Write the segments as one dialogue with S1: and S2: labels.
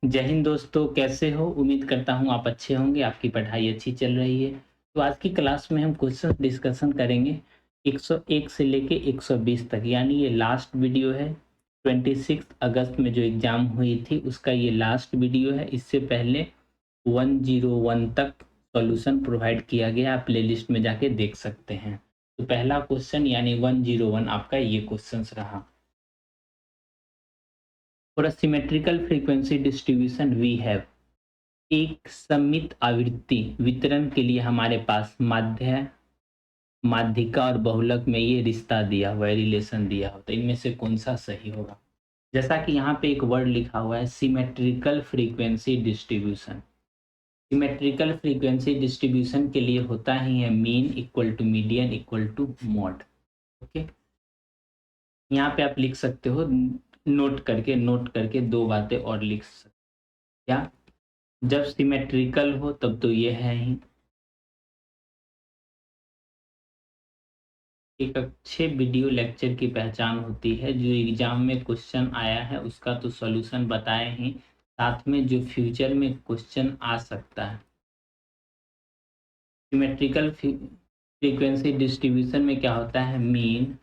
S1: जय हिंद दोस्तों, कैसे हो? उम्मीद करता हूँ आप अच्छे होंगे, आपकी पढ़ाई अच्छी चल रही है। तो आज की क्लास में हम क्वेश्चन डिस्कशन करेंगे 101 से लेके 120 तक, यानी ये लास्ट वीडियो है। 26 अगस्त में जो एग्ज़ाम हुई थी उसका ये लास्ट वीडियो है। इससे पहले 101 तक सॉल्यूशन प्रोवाइड किया गया, आप प्लेलिस्ट में जाके देख सकते हैं। तो पहला क्वेश्चन यानी 101 आपका ये क्वेश्चन रहा। For a symmetrical frequency distribution we have, एक सममित आवृत्ति वितरण के लिए हमारे पास माध्यिका और बहुलक में ये रिश्ता दिया हुआ है, रिलेशन दिया हुआ, तो इनमें से कौन सा सही होगा? जैसा कि यहाँ पे एक वर्ड लिखा हुआ है, symmetrical frequency distribution. Symmetrical frequency distribution के लिए होता ही है mean equal to median equal to mode. Okay, यहाँ पे आप लिख सकते हो, नोट करके दो बातें और लिख सकते। क्या? जब सिमेट्रिकल हो तब तो ये है ही। एक अच्छे वीडियो लेक्चर की पहचान होती है जो एग्जाम में क्वेश्चन आया है उसका तो सॉल्यूशन बताए ही, साथ में जो फ्यूचर में क्वेश्चन आ सकता है। सिमेट्रिकल फ्रीक्वेंसी डिस्ट्रीब्यूशन में क्या होता है? Mean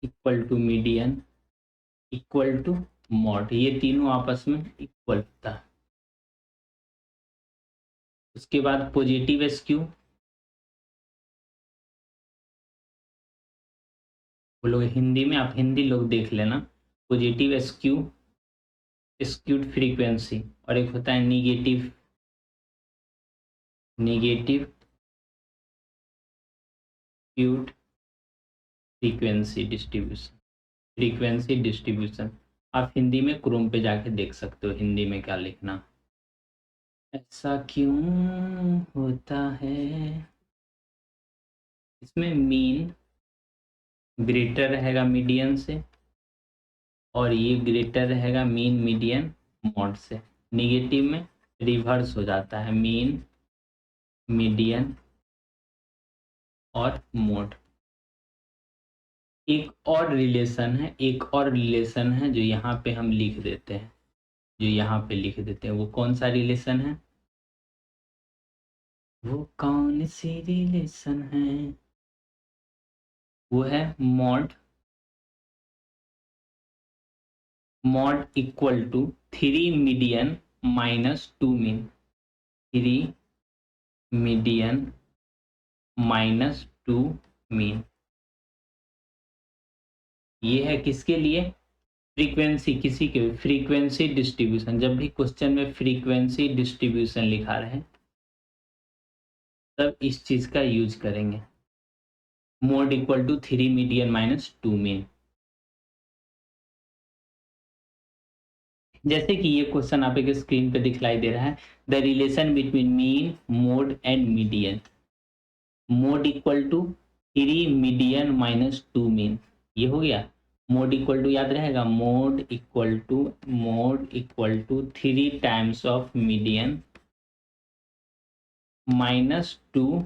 S1: equal to median equal to mode, ये तीनों आपस में इक्वल होता है। उसके बाद पॉजिटिव स्क्यू, वो लोग हिंदी में, आप हिंदी लोग देख लेना। पॉजिटिव स्क्यूड फ्रीक्वेंसी, और एक होता है निगेटिव स्क्यूड फ्रीक्वेंसी डिस्ट्रीब्यूशन। आप हिंदी में क्रोम पे जाके देख सकते हो हिंदी में क्या लिखना। ऐसा क्यों होता है? इसमें मीन ग्रेटर रहेगा मीडियन से, और ये ग्रेटर रहेगा मीन मीडियन मॉड से। निगेटिव में रिवर्स हो जाता है, मीन मीडियन और मोड। एक और रिलेशन है जो यहाँ पे हम लिख देते हैं, वो कौन सा रिलेशन है? वो कौन सी रिलेशन है? वो है mode equal to 3 median minus 2 mean. 3 median minus 2 mean, ये है किसके लिए? किसी के फ्रीक्वेंसी डिस्ट्रीब्यूशन। जब भी क्वेश्चन में फ्रीक्वेंसी डिस्ट्रीब्यूशन लिखा रहे तब इस चीज का यूज करेंगे। Mode equal to 3 median minus 2 mean. जैसे कि ये क्वेश्चन आप एक स्क्रीन पे दिखलाई दे रहा है, the relation between mean mode and median. Mode equal to 3 median minus 2 mean, ये हो गया। मोड इक्वल टू याद रहेगा, mode equal to 3 times of median minus 2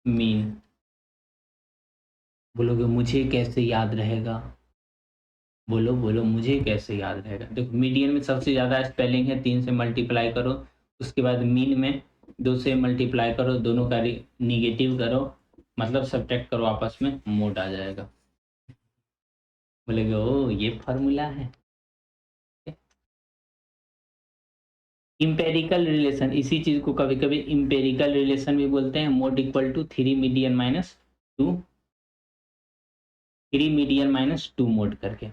S1: mean. बोलोगे मुझे कैसे याद रहेगा? बोलो बोलो, मुझे कैसे याद रहेगा? देखो, मीडियन में सबसे ज़्यादा स्पेलिंग है, 3 से मल्टीप्लाई करो। उसके बाद मीन में 2 से मल्टीप्लाई करो, दोनों का निगेटिव करो, मतलब सब्ट्रैक्ट करो, आपस में मोड आ जाएगा। बोलेगे ओ ये फॉर्मूला है। इंपेरिकल रिलेशन, इसी चीज को कभी कभी इंपेरिकल रिलेशन भी बोलते हैं। Mode equal to 3 median minus 2 mode करके,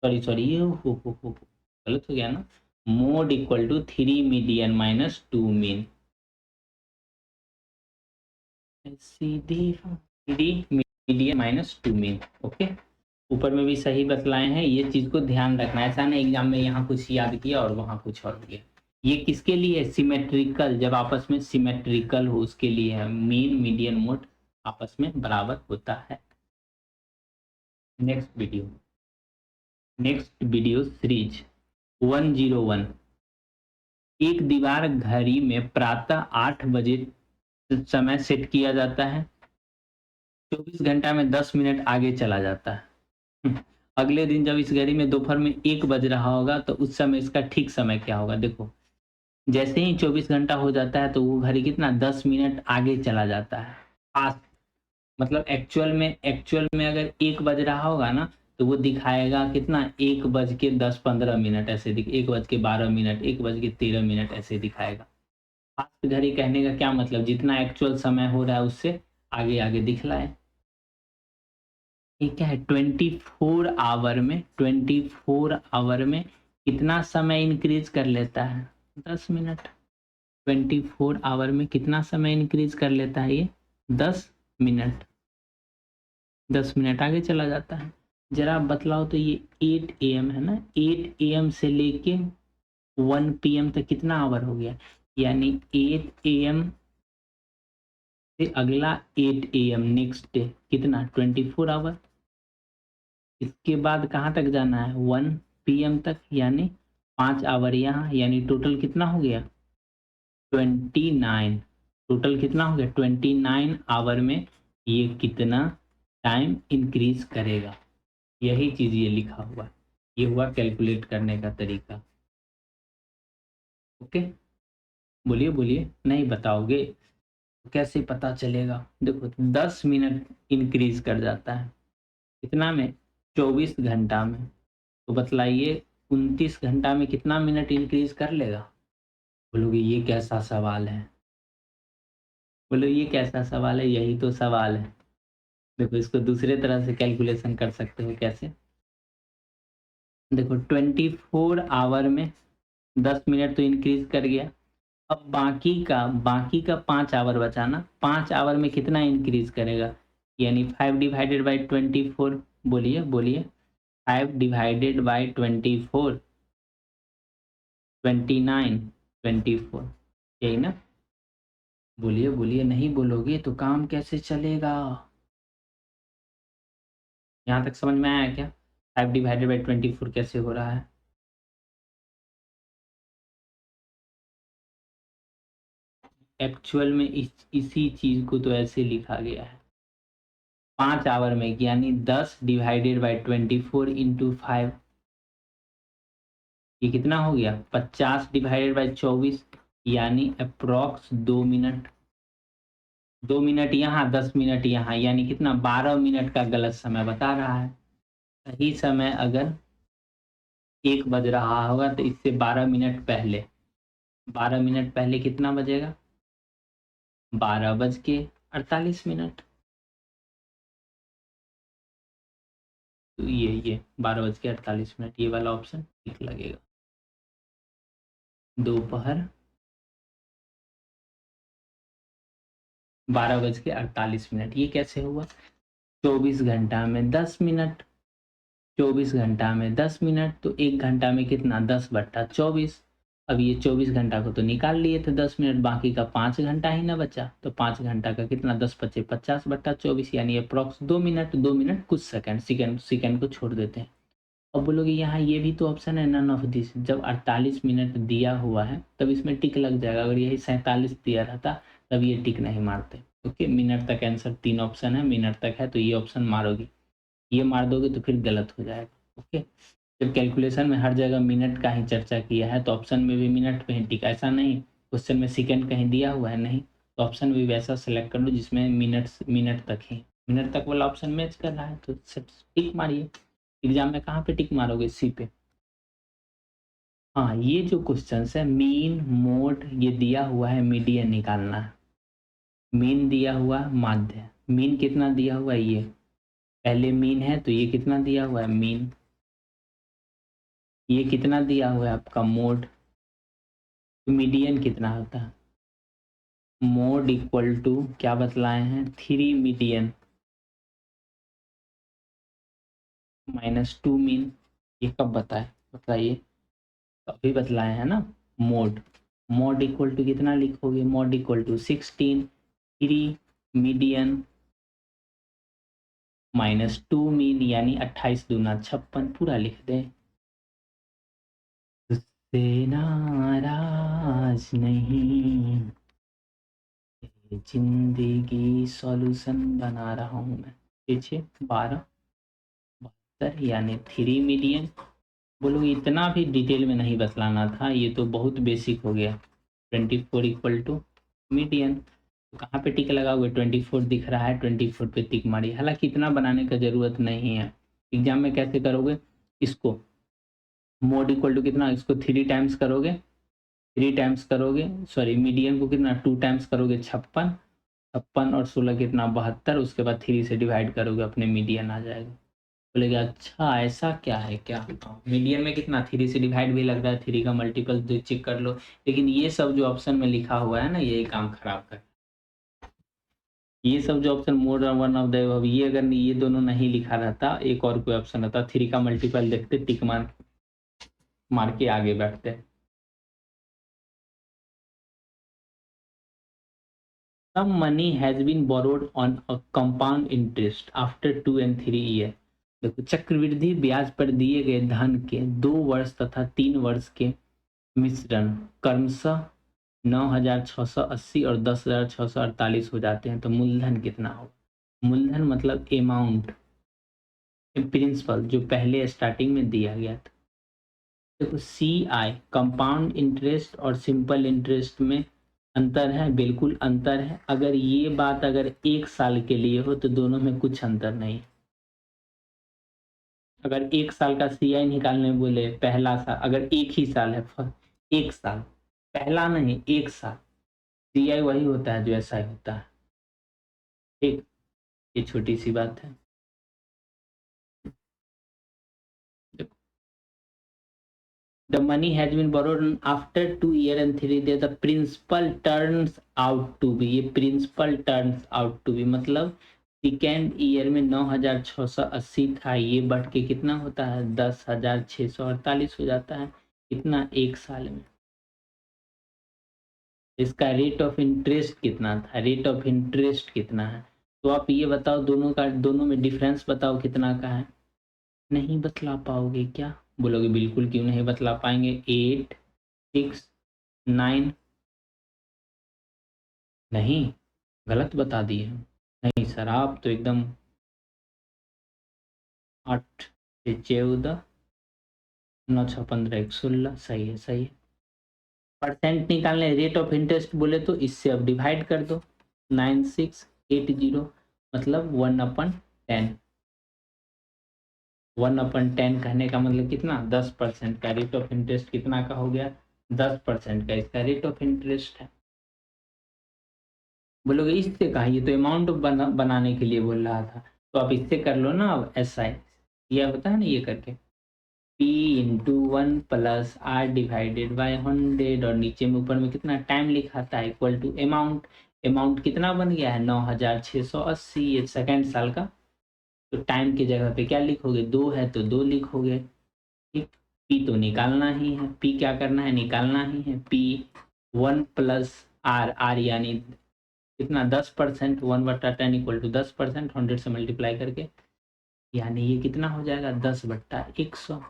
S1: सॉरी ये हो गलत हो गया ना। Mode equal to 3 median minus 2 mean. Median minus 2 mean. Okay, ऊपर में भी सही बतलाए हैं, ये चीज को ध्यान रखना है। ऐसा नहीं एग्जाम में यहाँ कुछ याद किया और वहां कुछ और हो गया। ये किसके लिए? सिमेट्रिकल, जब आपस में सिमेट्रिकल हो उसके लिए है। मीन मीडियन मोड आपस में बराबर होता है। Next video series 101। एक दीवार घड़ी में प्रातः 8 बजे समय सेट किया जाता है, 24 घंटा में 10 मिनट आगे चला जाता है। अगले दिन जब इस घड़ी में दोपहर में 1 बज रहा होगा तो उस समय इसका ठीक समय क्या होगा? देखो, जैसे ही 24 घंटा हो जाता है तो वो घड़ी कितना 10 मिनट आगे चला जाता है। पास्ट मतलब एक्चुअल में अगर 1 बज रहा होगा ना, तो वो दिखाएगा कितना 1 बज के 10-15 मिनट ऐसे 1 बज के 12 मिनट, 1 बज के 13 मिनट ऐसे दिखाएगा। फास्ट घड़ी कहने का क्या मतलब जितना एक्चुअल समय हो रहा है उससे आगे-आगे दिखलाए। ये क्या है 24 आवर में कितना समय इंक्रीज़ कर लेता है? 10 मिनट। 24 आवर में कितना समय इंक्रीज़ कर लेता है ये? 10 मिनट। 10 मिनट आगे चला जाता है। ज़रा आप बतलाओ तो ये 8 एएम है ना? 8 एएम से लेके 1 पीएम तक कितना आवर हो गया? यानी 8 एएम से अगला 8 एएम नेक्स्ट डे कितना 24 आवर। इसके बाद कहाँ तक जाना है 1 पीएम तक यानी 5 आवर यहाँ यानी टोटल कितना हो गया 29। टोटल कितना हो गया 29 आवर में ये कितना टाइम इंक्रीज करेगा। यही चीज़ ये लिखा हुआ है। ये हुआ कैलकुलेट करने का तरीका। ओके, बोलिए बोलिए, नहीं बताओगे तो कैसे पता चलेगा? देखो 10 मिनट इंक्रीज कर जाता है कितना में 24 घंटा में, तो बतलाइए 29 घंटा में कितना मिनट इंक्रीज कर लेगा? बोलोगे ये कैसा सवाल है? बोलो ये कैसा सवाल है? यही तो सवाल है। देखो इसको दूसरे तरह से कैलकुलेशन कर सकते हो। कैसे? देखो 24 आवर में 10 मिनट तो इंक्रीज कर गया। अब बाकी का 5 आवर बचा ना, 5 आवर में कितना इंक्रीज करेगा? यानी 5 डिवाइडेड बाय 24। बोलिए बोलिए, 5 डिवाइडेड बाय 24 29 24 यही ना? बोलिए बोलिए, नहीं बोलोगे तो काम कैसे चलेगा? यहाँ तक समझ में आया क्या? 5 डिवाइडेड बाय 24 कैसे हो रहा है? एक्चुअल में इसी चीज को तो ऐसे लिखा गया है 5 आवर में यानी 10 डिवाइडेड बाय 24 इंटू 5 ये कितना हो गया 50 डिवाइडेड बाय 24 यानी अप्रॉक्स 2 मिनट। 2 मिनट यहाँ 10 मिनट यहाँ यानी कितना 12 मिनट का गलत समय बता रहा है। सही समय अगर 1 बज रहा होगा तो इससे 12 मिनट पहले 12 मिनट पहले कितना बजेगा 12 बज के 48 मिनट। तो ये 12 बज के 48 मिनट ये वाला ऑप्शन ठीक लगेगा। दोपहर 12 बज के 48 मिनट ये कैसे हुआ? 24 घंटा में 10 मिनट। 24 घंटा में 10 मिनट तो 1 घंटा में कितना 10/24। अब ये 24 घंटा को तो निकाल लिए थे 10 मिनट बाकी का 5 घंटा ही ना बचा तो 5 घंटा का कितना 10 × 5 = 50/24 यानी अप्रॉक्स 2 मिनट। 2 मिनट कुछ सेकंड को छोड़ देते हैं। अब बोलोगे यहाँ ये भी तो ऑप्शन है नन ऑफ दिस। जब 48 मिनट दिया हुआ है तब इसमें टिक लग जाएगा। अगर यही 47 दिया रहता तब ये टिक नहीं मारते। ओके, मिनट तक आंसर 3 ऑप्शन है, मिनट तक है तो ये ऑप्शन मारोगे। ये मार दोगे तो फिर गलत हो जाएगा। ओके, जब कैलकुलेशन में हर जगह मिनट का ही चर्चा किया है तो ऑप्शन में भी मिनट पे ही टिक। ऐसा नहीं क्वेश्चन में सेकंड कहीं दिया हुआ है, नहीं तो ऑप्शन भी वैसा सेलेक्ट कर लो जिसमें मिनट तक ही मिनट तक वाला ऑप्शन मैच कर रहा है तो टिक मारिए। एग्जाम में कहाँ पे टिक मारोगे? सी पे। हाँ, ये जो क्वेश्चन है मीन मोड ये दिया हुआ है, मीडियन निकालना है। मीन दिया हुआ माध्य, मीन कितना दिया हुआ है? ये पहले मीन है तो ये कितना दिया हुआ है मीन। ये कितना दिया हुआ है आपका मोड। तो मीडियन कितना होता है? मोड इक्वल टू क्या बतलाए हैं 3 मीडियन -2 मीन। ये कब बताए बताइए? अभी बतलाए हैं ना। मोड मोड इक्वल टू कितना लिखोगे? Mode equal to 16 3 median -2 mean यानी 28 दूना 56 पूरा लिख दें। तुझसे नाराज नहीं जिंदगी सॉल्यूशन बना रहा हूं मैं। पीछे 12 सर यानी 3 मीडियन। बोलो इतना भी डिटेल में नहीं बतलाना था, ये तो बहुत बेसिक हो गया। 24 इक्वल टू मीडियन, तो कहाँ पे टिक लगाओगे? 24 दिख रहा है, 24 पे टिक मारिए। हालांकि इतना बनाने का जरूरत नहीं है। एग्जाम में कैसे करोगे इसको? मोड इक्वल टू कितना, इसको 3 टाइम्स करोगे, 3 टाइम्स करोगे, सॉरी मीडियन को कितना 2 टाइम्स करोगे, 56, 56 और 16 कितना 72, उसके बाद 3 से डिवाइड करोगे, अपने मीडियन आ जाएगा। बोलेगा अच्छा ऐसा क्या है क्या? मीडियन में कितना 3 से डिवाइड भी लग रहा है, 3 का मल्टीपल चेक कर लो। लेकिन ये सब जो ऑप्शन में लिखा हुआ है ना, ये काम खराब कर, ये सब जो option more one of the above, ये अगर ये दोनों नहीं लिखा रहता, एक और कोई ऑप्शन रहता, 3 का मल्टीपल देखते, टिक मार मार के आगे बैठते। Some money has been borrowed on a compound interest after 2 and 3 year। देखो चक्रवृद्धि ब्याज पर दिए गए धन के 2 वर्ष तथा 3 वर्ष के मिश्रण क्रमशः 9,680 और 10,648 हो जाते हैं, तो मूलधन कितना होगा? मूलधन मतलब अमाउंट, प्रिंसिपल जो पहले स्टार्टिंग में दिया गया था। देखो CI कंपाउंड इंटरेस्ट और सिंपल इंटरेस्ट में अंतर है, बिल्कुल अंतर है। अगर ये बात अगर 1 साल के लिए हो तो दोनों में कुछ अंतर नहीं। अगर 1 साल का CI निकालने बोले, पहला साल अगर एक ही साल है, 1 साल, पहला नहीं 1 साल, CI वही होता है जो ऐसा ही होता है। ठीक, ये छोटी सी बात है। The money has been borrowed after 2 year and 3 year, the principal turns out to be, ये principal turns out to be मतलब सेकेंड ईयर में 9,680 था, ये बढ़ के कितना होता है 10,648 हो जाता है, कितना 1 साल में। इसका रेट ऑफ इंटरेस्ट कितना था, रेट ऑफ इंटरेस्ट कितना है? तो आप ये बताओ, दोनों का, दोनों में डिफरेंस बताओ कितना का है? नहीं बतला पाओगे क्या? बोलोगे बिल्कुल क्यों नहीं बतला पाएंगे। 8, 6, 9, नहीं गलत बता दिए हम। नहीं सर आप तो एकदम 8 से 14, 9 6 15 116, सही है सही है। परसेंट निकालने, रेट ऑफ इंटरेस्ट बोले तो इससे अब डिवाइड कर दो, 9680 मतलब 1/10। 1/10 कहने का मतलब कितना 10% का रेट ऑफ इंटरेस्ट कितना का हो गया 10% का इसका रेट ऑफ इंटरेस्ट है। बोलोगे इससे कहा, ये तो अमाउंट बनाने के लिए बोल रहा था, तो आप इससे कर लो ना। अब SI यह होता है ना, ये करके P into 1 plus R divided by 100, और नीचे में ऊपर में कितना टाइम लिखा था इक्वल टू अमाउंट। अमाउंट कितना बन गया है 9,680, ये सेकेंड साल का। तो टाइम की जगह पे क्या लिखोगे, 2 है तो 2 लिखोगे। ठीक, P तो निकालना ही है, P क्या करना है, निकालना ही है। P 1 प्लस R यानी कितना 10%, 1/10 इक्वल टू 10%, 100 से मल्टीप्लाई करके, यानी ये कितना हो जाएगा 10/100,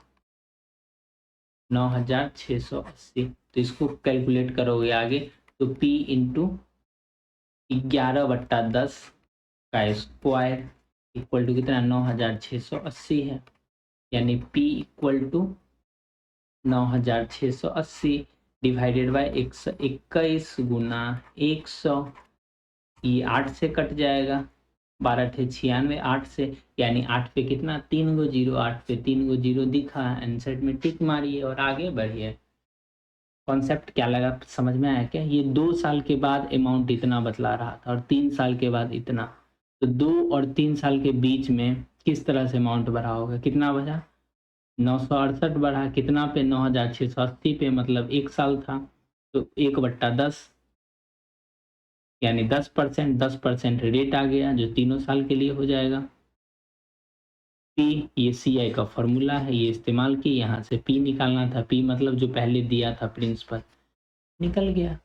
S1: 9,680। तो इसको कैलकुलेट करोगे आगे, तो P इंटू 11/10 का स्क्वायर इक्वल टू कितना 9,680 है, यानी P equal to 9,680 divided by 121 गुना 100, ये 8 से कट जाएगा, 12 × 96, 8 से, यानी 8 पे कितना 3 गो जीरो, 8 पे 3 गो जीरो दिखा, आंसर में टिक मारिए और आगे बढ़िए। कॉन्सेप्ट क्या लगा, समझ में आया क्या? ये 2 साल के बाद अमाउंट इतना बतला रहा था और 3 साल के बाद इतना, तो 2 और 3 साल के बीच में किस तरह से अमाउंट बढ़ा होगा, कितना बढ़ा 968 बढ़ा, कितना पे 9,680 पे, मतलब 1 साल था, तो 1/10 यानी 10%, 10% रेट आ गया जो तीनों साल के लिए हो जाएगा। P ये CI का फॉर्मूला है, ये इस्तेमाल की, यहाँ से P निकालना था, P मतलब जो पहले दिया था प्रिंसिपल, निकल गया।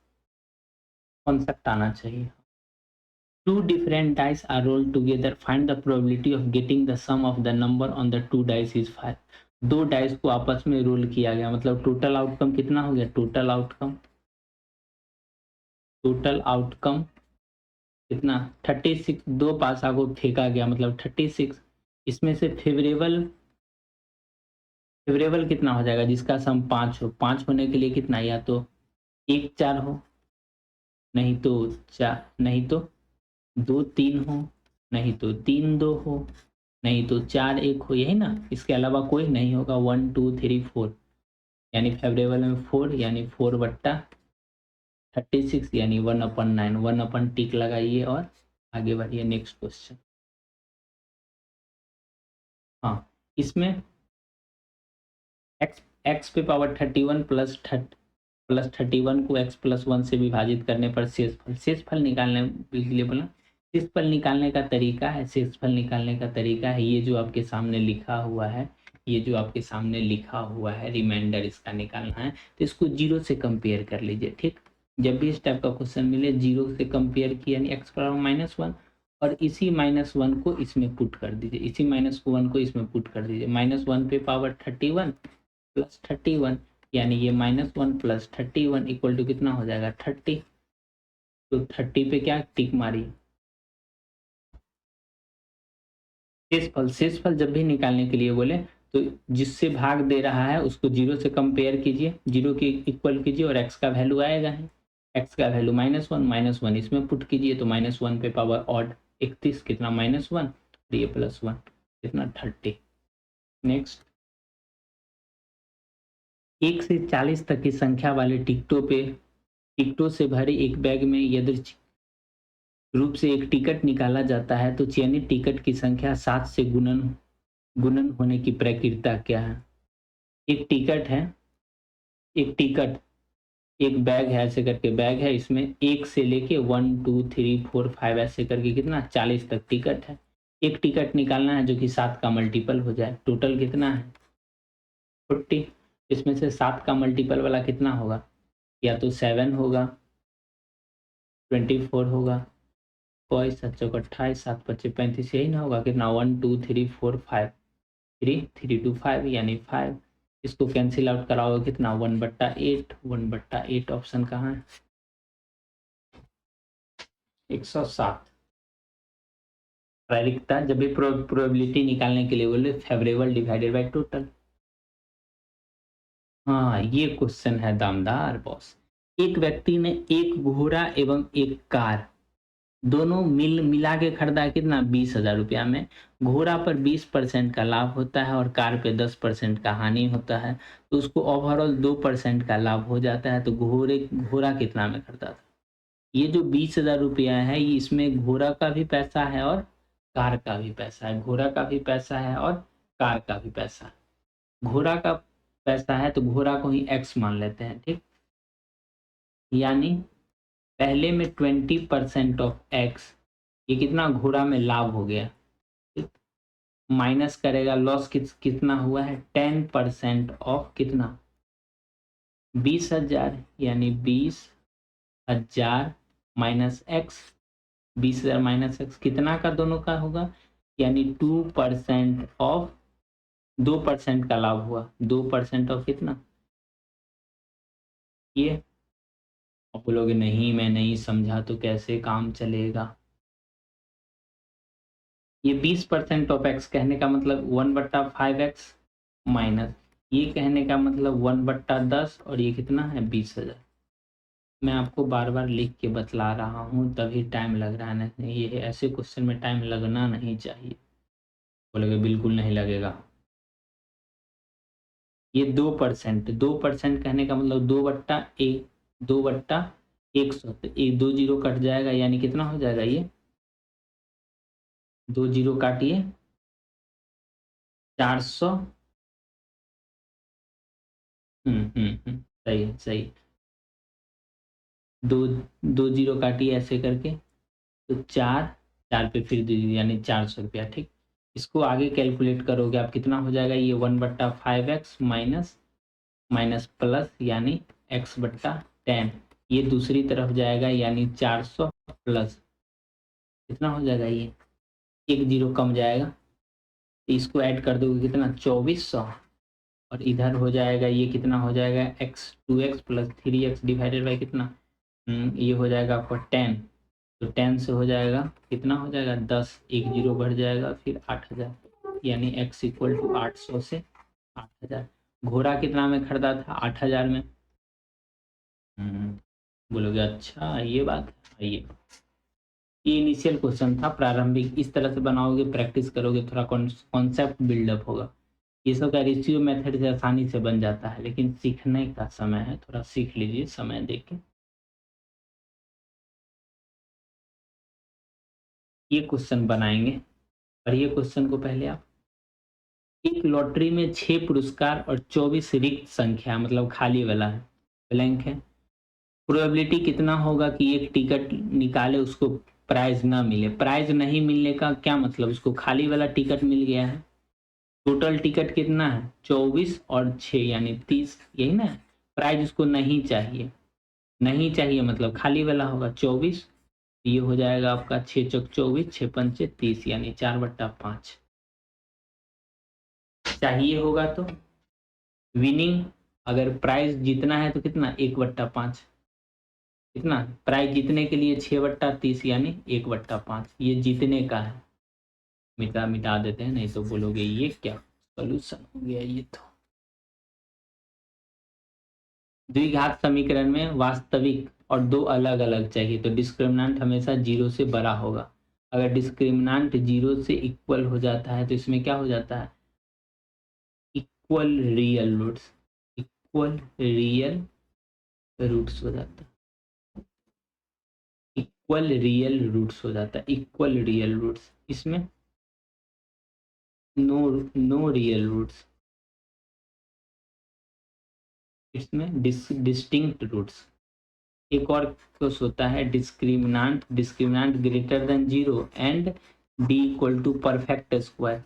S1: कॉन्सेप्ट आना चाहिए। 2 different dice are rolled together, find the probability of getting the sum of the number on the 2 dice is 5। 2 dice को आपस में रोल किया गया, मतलब टोटल आउटकम कितना हो गया, टोटल आउटकम कितना 36, 2 पासा को फेंका गया मतलब 36, इसमें से फेवरेबल फेवरेबल कितना हो जाएगा, जिसका सम 5 हो। 5 होने के लिए कितना, या तो 1 4 हो, नहीं तो 2 3 हो, नहीं तो 3 2 हो, नहीं तो 4 1 हो, यही ना, इसके अलावा कोई नहीं होगा। 1 2 3 4 यानी फेवरेबल में 4 यानी 4/36 यानी 1/9। 1 अपन टिक लगाइए और आगे बढ़िए नेक्स्ट क्वेश्चन। हाँ, इसमें x पे पावर 31 प्लस 31 को x प्लस 1 से विभाजित करने पर शेषफल निकालने के लिए बोला। शेषफल निकालने का तरीका है, ये जो आपके सामने लिखा हुआ है, रिमाइंडर इसका निकालना है, तो इसको 0 से कंपेयर कर लीजिए। ठीक, जब भी इस टाइप का क्वेश्चन मिले 0 से कंपेयर किया, यानी x पावर -1 और इसी -1 को इसमें पुट कर दीजिए, -1 पे पावर 31 प्लस 31 यानी ये -1 प्लस 31 इक्वल टू कितना हो जाएगा 30। तो 30 पे क्या टिक मारी। शेषफल जब भी निकालने के लिए बोले तो जिससे भाग दे रहा है उसको 0 से कंपेयर कीजिए, 0 के इक्वल कीजिए और x का वैल्यू आएगा है, x का वैल्यू -1 इसमें पुट कीजिए, तो -1 पे पावर ऑड 31 कितना -1, ये +1 कितना 30। नेक्स्ट, 1 से 40 तक की संख्या वाले टिकटों से भरे एक बैग में यादृच्छिक रूप से एक टिकट निकाला जाता है, तो चयनित टिकट की संख्या 7 से गुणन होने की प्रक्रिया क्या है। एक टिकट एक बैग है, ऐसे करके बैग है, इसमें 1 से लेके 1 2 3 4 5 ऐसे करके कितना 40 तक टिकट है। एक टिकट निकालना है जो कि 7 का मल्टीपल हो जाए, टोटल कितना है 40। इसमें से 7 का मल्टीपल वाला कितना होगा, या तो 7 होगा, 24 होगा, कोई 7 चौक 28, 7 25 35, यही ना होगा, कितना 1 2 3 4 5 3 3 2 5 यानी 5। इसको कैंसिल आउट कराओगे कितना 1/8 ऑप्शन कहाँ है 107। प्रायिकता जब भी प्रोबेबिलिटी निकालने के लिए बोले फेवरेबल डिवाइडेड बाय टोटल। हाँ, ये क्वेश्चन है दामदार बॉस। एक व्यक्ति ने एक घोड़ा एवं एक कार दोनों मिला के खरीदा है, कितना 20,000 रुपया में। घोड़ा पर 20% का लाभ होता है और कार पे 10% का हानि होता है, तो उसको ओवरऑल 2% का लाभ हो जाता है। तो घोड़ा कितना में खरीदा था। ये जो 20,000 रुपया है, ये इसमें घोड़ा का भी पैसा है और कार का भी पैसा है, घोड़ा का भी पैसा है और कार का भी पैसा है। घोड़ा का पैसा है तो घोड़ा को ही x मान लेते हैं, ठीक, यानी पहले में 20% ऑफ x, ये कितना घोड़ा में लाभ हो गया, माइनस करेगा लॉस कितना हुआ है 10% ऑफ कितना 20,000, यानी 20,000 माइनस एक्स, 20,000 माइनस एक्स कितना का दोनों का होगा, यानी 2% ऑफ 2% का लाभ हुआ, 2% ऑफ कितना। ये आप बोलोगे नहीं मैं नहीं समझा तो कैसे काम चलेगा। ये 20% ऑफ एक्स कहने का मतलब 1/5x माइनस ये कहने का मतलब 1/10 और ये कितना है 20,000। मैं आपको बार बार लिख के बतला रहा हूँ तभी टाइम लग रहा है, नहीं ये ऐसे क्वेश्चन में टाइम लगना नहीं चाहिए। बोलोगे बिल्कुल नहीं लगेगा। ये 2% कहने का मतलब 2/100, तो एक 2 जीरो कट जाएगा, यानी कितना हो जाएगा, ये 2 जीरो काटिए 400। सही है सही। दो 2 जीरो काटिए ऐसे करके, तो 4 पे फिर 2 जीरो यानी 400 रुपया, ठीक। इसको आगे कैलकुलेट करोगे आप कितना हो जाएगा, ये 1/5x माइनस प्लस यानी x/10, ये दूसरी तरफ जाएगा यानी 400 प्लस कितना हो जाएगा, ये 1 जीरो कम जाएगा, तो इसको ऐड कर दोगे कितना 2400, और इधर हो जाएगा ये कितना हो जाएगा x 2x plus 3x divided by कितना, ये हो जाएगा आपका 10, तो 10 से हो जाएगा कितना हो जाएगा 10, 1 जीरो बढ़ जाएगा फिर 8,000, यानी x इक्वल टू 800 से 8,000। घोड़ा कितना में खरीदा था? 8,000 में। बोलोगे अच्छा ये बात है। ये इनिशियल क्वेश्चन था, प्रारंभिक। इस तरह से बनाओगे, प्रैक्टिस करोगे, थोड़ा कॉन्सेप्ट बिल्डअप होगा। ये सब का रेशियो मेथड से आसानी से बन जाता है, लेकिन सीखने का समय है, थोड़ा सीख लीजिए समय देके। ये क्वेश्चन बनाएंगे, और ये क्वेश्चन को पहले आप, एक लॉटरी में 6 पुरस्कार और 24 रिक्त संख्या, मतलब खाली वाला है, ब्लैंक है। प्रोबेबिलिटी कितना होगा कि एक टिकट निकाले उसको प्राइज ना मिले? प्राइज नहीं मिलने का क्या मतलब? उसको खाली वाला टिकट मिल गया है। टोटल टिकट कितना है? 24 और 6 यानी 30, यही ना? प्राइज उसको नहीं चाहिए। नहीं चाहिए मतलब खाली वाला होगा 24, ये हो जाएगा आपका 6 चौक 24, 6 पंचे 30 यानी 4/5। चाहिए होगा तो विनिंग, अगर प्राइज जीतना है तो कितना? 1/5। कितना प्राइज जीतने के लिए? 6/30 यानी 1/5, ये जीतने का है। मिटा मिटा देते हैं, नहीं तो बोलोगे ये क्या सोल्यूशन हो गया ये तो। द्विघात समीकरण में वास्तविक और दो अलग अलग चाहिए, तो डिस्क्रिमिनेंट हमेशा 0 से बड़ा होगा। अगर डिस्क्रिमिनेंट 0 से इक्वल हो जाता है तो इसमें क्या हो जाता है? Equal real roots. Equal real roots हो जाता है। इक्वल रियल रूट्स हो जाता है, इक्वल रियल रूट्स। इसमें नो, नो रियल रूट्स। इसमें डिस्टिंक्ट रूट्स। एक और कुछ होता है discriminant, discriminant greater than 0 and D equal to perfect square.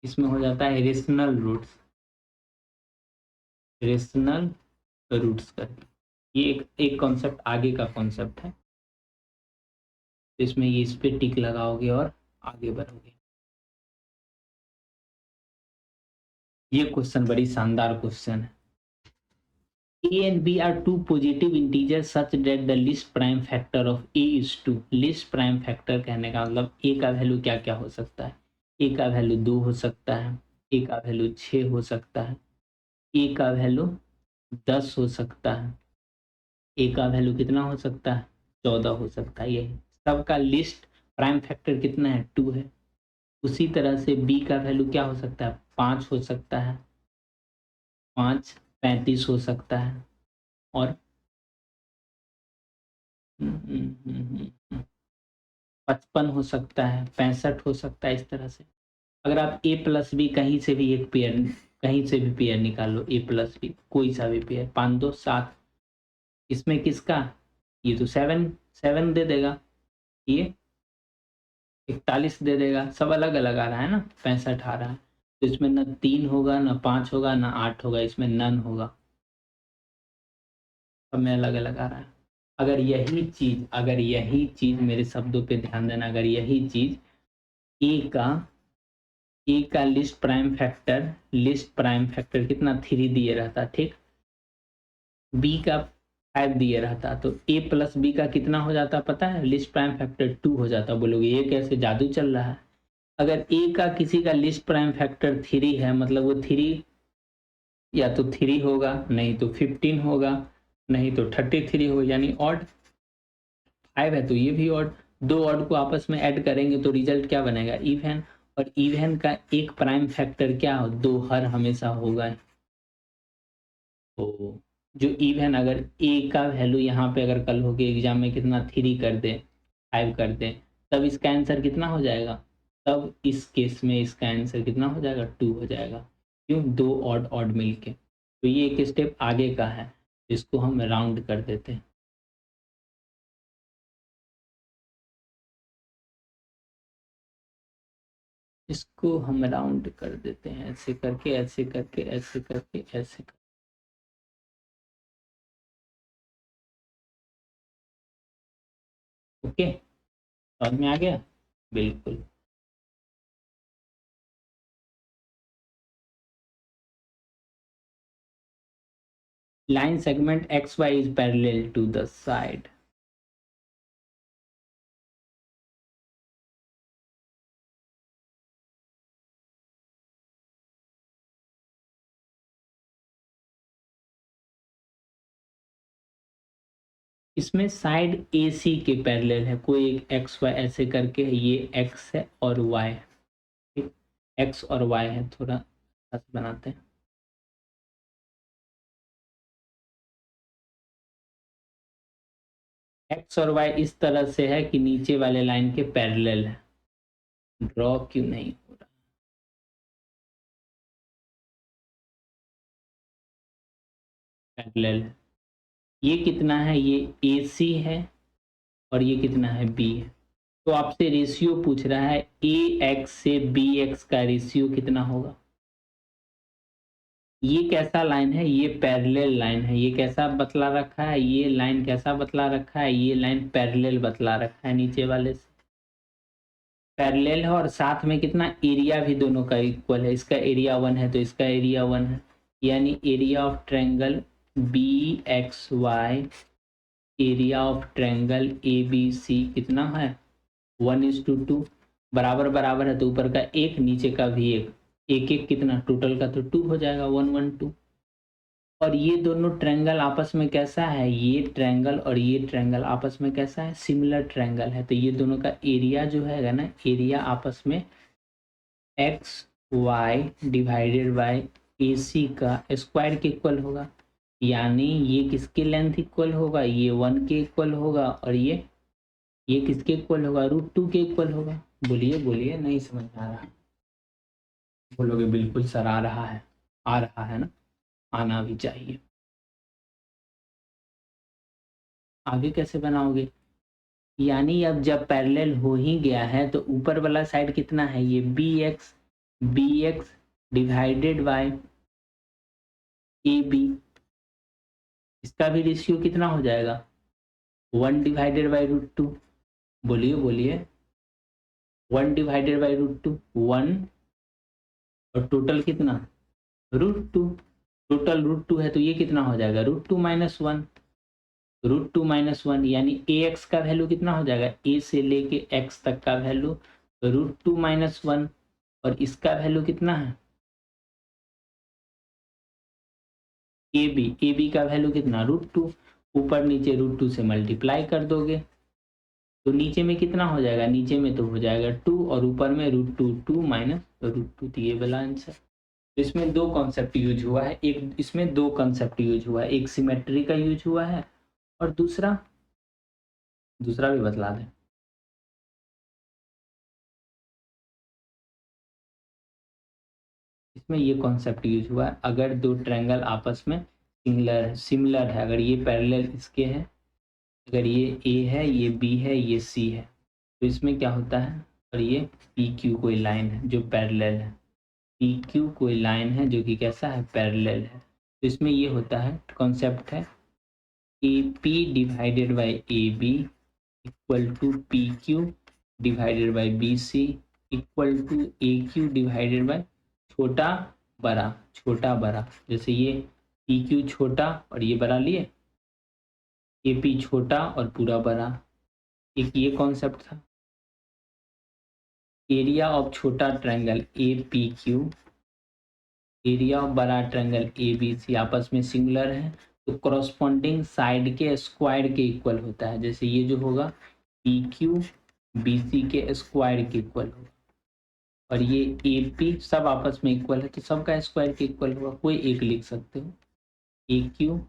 S1: इसमें हो जाता है रेशनल रूट्स। रेशनल रूट्स का ये एक कॉन्सेप्ट आगे का कॉन्सेप्ट है। इसमें ये इस पे टिक लगाओगे और आगे बढ़ोगे। ये क्वेश्चन बड़ी शानदार क्वेश्चन है। A and B are two positive integers such that the least prime factor of A is 2। least prime factor कहने का मतलब A का वैल्यू क्या क्या हो सकता है? A का वैल्यू 2 हो सकता है, A का वैल्यू 6 हो सकता है, A का वैल्यू 10 हो सकता है, A का वैल्यू कितना हो सकता है? 14 हो सकता है। यही सबका लिस्ट प्राइम फैक्टर कितना है? 2 है। उसी तरह से B का वैल्यू क्या हो सकता है? 5 हो सकता है, 5 35 हो सकता है, और 55 हो सकता है, 65 हो सकता है। इस तरह से अगर आप ए प्लस बी कहीं से भी एक पेयर, कहीं से भी पेयर निकाल लो, ए प्लस बी कोई सा भी पेयर, 5 2 7, इसमें किसका? ये तो 7 7 दे देगा, ये 41 दे देगा। सब अलग अलग आ रहा है ना, 65 आ रहा है, तो इसमें ना 3 होगा, ना 5 होगा, ना 8 होगा, इसमें नन होगा। सब में अलग अलग आ रहा है। अगर यही चीज मेरे शब्दों पे ध्यान देना, अगर यही चीज ए का लिस्ट प्राइम फैक्टर कितना? 3 दिए रहता, ठीक, बी का 5 दिए रहता, तो ए प्लस बी का कितना हो जाता पता है? लिस्ट प्राइम फैक्टर 2 हो जाता। बोलोगे ये कैसे, जादू चल रहा है? अगर ए का किसी का लिस्ट प्राइम फैक्टर 3 है, मतलब वो 3 या तो 3 होगा, नहीं तो 15 होगा, नहीं तो 33 होगा, यानी ऑड। 5 है तो ये भी ऑड। दो ऑड को आपस में ऐड करेंगे तो रिजल्ट क्या बनेगा? इवन। और इवन का एक प्राइम फैक्टर क्या हो? 2 हर हमेशा होगा। तो जो इवन, अगर ए का वैल्यू यहाँ पे अगर कल हो के एग्जाम में कितना 3 कर दे, 5 कर दे, तब इसका आंसर कितना हो जाएगा? तब इस केस में इसका आंसर कितना हो जाएगा? 2 हो जाएगा। क्यों? दो ऑड ऑड मिलके। तो ये एक स्टेप आगे का है, इसको हम राउंड कर देते हैं। इसको हम राउंड कर देते हैं, ऐसे करके ऐसे करके ऐसे करके ऐसे करके। ओके, समझ में आ गया? बिल्कुल। line segment xy is parallel to the side। इसमें साइड ए सी के पैरेलल है, कोई एक एक्स वाई ऐसे करके है, ये एक्स है और वाई, ठीक, एक्स और वाई है, थोड़ा अच्छा से बनाते हैं। एक्स और वाई इस तरह से है कि नीचे वाले लाइन के पैरेलल है। ड्रॉ क्यों नहीं हो रहा? पैरेलल है। ये कितना है? ये ए सी है और ये कितना है? बी है। तो आपसे रेशियो पूछ रहा है ए एक्स से बी एक्स का रेशियो कितना होगा। ये कैसा लाइन है? ये पैरेलल लाइन है। ये कैसा बतला रखा है? ये लाइन कैसा बतला रखा है? ये लाइन पैरेलल बतला रखा है नीचे वाले से। पैरेलल है और साथ में कितना एरिया भी दोनों का इक्वल है। इसका एरिया 1 है तो इसका एरिया 1 है, यानी area of triangle B X Y, area of triangle A B C कितना है? 1:2। बराबर बराबर है तो ऊपर का एक नीचे का भी एक, एक एक कितना टोटल का तो 2 हो जाएगा, 1 1 2। और ये दोनों ट्रायंगल आपस में कैसा है? ये ट्रायंगल और ये ट्रायंगल आपस में कैसा है? सिमिलर ट्रायंगल है। तो ये दोनों का एरिया जो है ना, एरिया आपस में एक्स वाई डिवाइडेड बाय ए सी का स्क्वायर के इक्वल होगा, यानी ये किसके लेंथ इक्वल होगा? ये 1 के इक्वल होगा और ये किसके इक्वल होगा? √2 के इक्वल होगा। बोलिए बोलिए, नहीं समझ में आ रहा? बोलोगे बिल्कुल सर आ रहा है, आ रहा है ना, आना भी चाहिए। आगे कैसे बनाओगे? यानी अब जब पैरेलल हो ही गया है तो ऊपर वाला साइड कितना है? ये B X divided by A B, इसका भी रेशियो कितना हो जाएगा? 1/√2। बोलिए बोलिए, 1/√2, 1 और टोटल कितना? √2। टोटल √2 है तो ये कितना हो जाएगा? √2 - 1, √2 - 1, यानी ए एक्स का वैल्यू कितना हो जाएगा? ए से लेके एक्स तक का वैल्यू √2 - 1, और इसका वैल्यू कितना है? ए बी का वैल्यू कितना? √2। ऊपर नीचे √2 से मल्टीप्लाई कर दोगे तो नीचे में कितना हो जाएगा? नीचे में तो हो जाएगा 2 और ऊपर में √2, 2 - √2, तो ये वाला आंसर। तो इसमें दो कॉन्सेप्ट यूज हुआ है, एक इसमें दो कॉन्सेप्ट यूज हुआ है, एक सिमेट्री का यूज हुआ है और दूसरा दूसरा भी बतला दें। इसमें ये कॉन्सेप्ट यूज हुआ है, अगर दो ट्रायंगल आपस में सिमिलर है, अगर ये पैरेलल इसके है, अगर ये ए है, ये बी है, ये सी है, तो इसमें क्या होता है? और ये पी क्यू कोई लाइन है जो पैरेलल है, पी क्यू कोई लाइन है जो कि कैसा है? पैरेलल है। तो इसमें ये होता है, कॉन्सेप्ट है A P divided by A B equal to P Q divided by B C equal to A Q divided by छोटा छोटा बड़ा, जैसे ये पी क्यू छोटा और ये बड़ा लिए, ए पी छोटा और पूरा बड़ा। एक ये कॉन्सेप्ट था। एरिया ऑफ छोटा triangle A P Q, area of बड़ा ट्रायंगल ए बी सी आपस में सिमिलर है तो करस्पॉन्डिंग साइड के स्क्वायर के इक्वल होता है। जैसे ये जो होगा पी क्यू बी सी के स्क्वायर के इक्वल होगा और ये ए पी सब आपस में इक्वल है तो सबका स्क्वायर के इक्वल होगा, कोई एक लिख सकते हो। ए क्यू,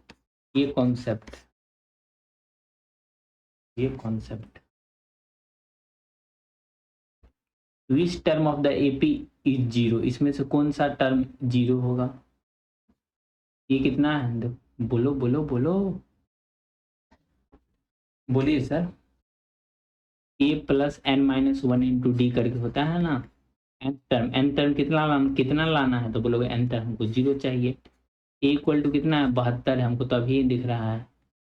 S1: ये कॉन्सेप्ट, ये concept. Which term of the AP is zero, इसमें से कौन सा टर्म जीरो होगा? ये कितना है? बोलो बोलो बोलो, बोलिए सर। ए प्लस n-1 इंटू डी करके होता है ना एन टर्म कितना लाना है? तो बोलोगे एन टर्म हमको जीरो चाहिए। ए इक्वल टू कितना है? 72 है, हमको तो अभी दिख रहा है